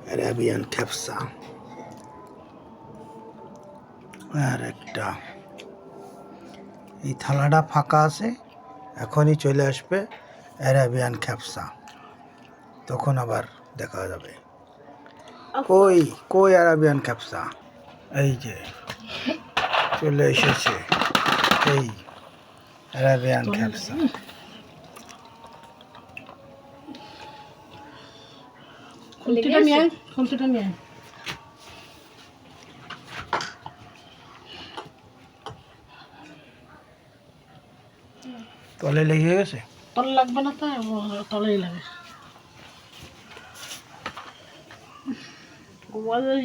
Arabian ক্যাপসা। আর একটা এই থালাটা ফাঁকা আছে, এখনই চলে আসবে অ্যারাবিয়ান ক্যাপসা, তখন আবার দেখা যাবে। কই কই অ্যারাবিয়ান ক্যাপসা? এই যে চলে এসেছে এই অ্যারাবিয়ান ক্যাপসা। তলে লেগে গেছে, তলে লাগবে না তো, তলেই লাগে।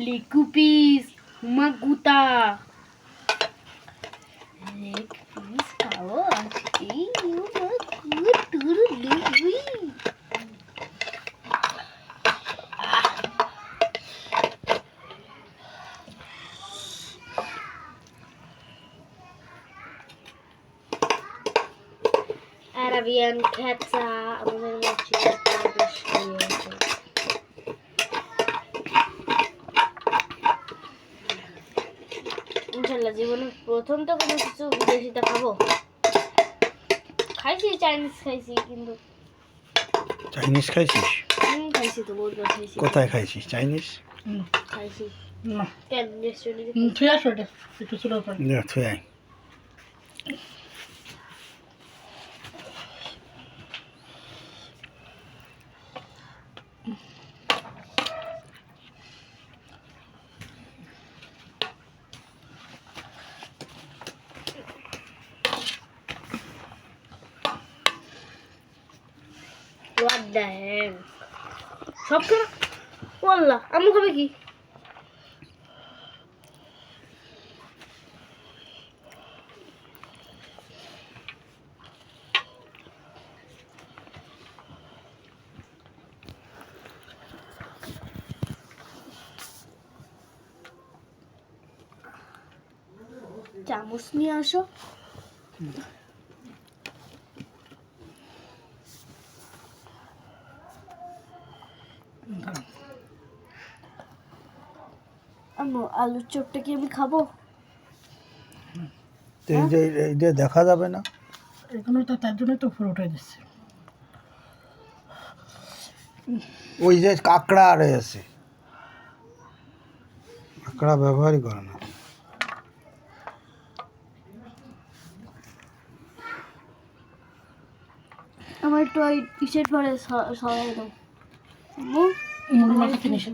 Liku piece, maguta. Leg piece খাও আজকে, তুরু লুই। Arabian Kebsa আমাদের মসজিদে প্রবেশ করিয়েছে। ইনশাল্লাহ জীবনে প্রথম তো কোনো কিছু বিদেশিতে খাবো। খাইছি চাইনিজ খাইছি, কিন্তু চাইনিজ খাইছিস? খাইছি তো বহুত খাইছি। কোথায় খাইছিস চাইনিজ? খাইছি না কেন রেস্টুরেন্টে। তুই আসো, এটা একটু ছোট করে থুই আয়। What the hell? সব খানা ওয়াল্লাহ আম্মু খাবে কি? চামচ নিয়ে আসো। আম্মু আলুর চপটা কি আমি খাবো? তো এই যে দেখা যাবে না, এগুলো তো তার জন্যই তো উপরে উঠে দিচ্ছে। ওই যে কাঁকড়া রয়েছে, কাঁকড়া ব্যবহারই করে না। আমার একটু ওই টি শার্ট পরে সরাই দাও আম্মু। মুড়ি মাখা ফিনিশ।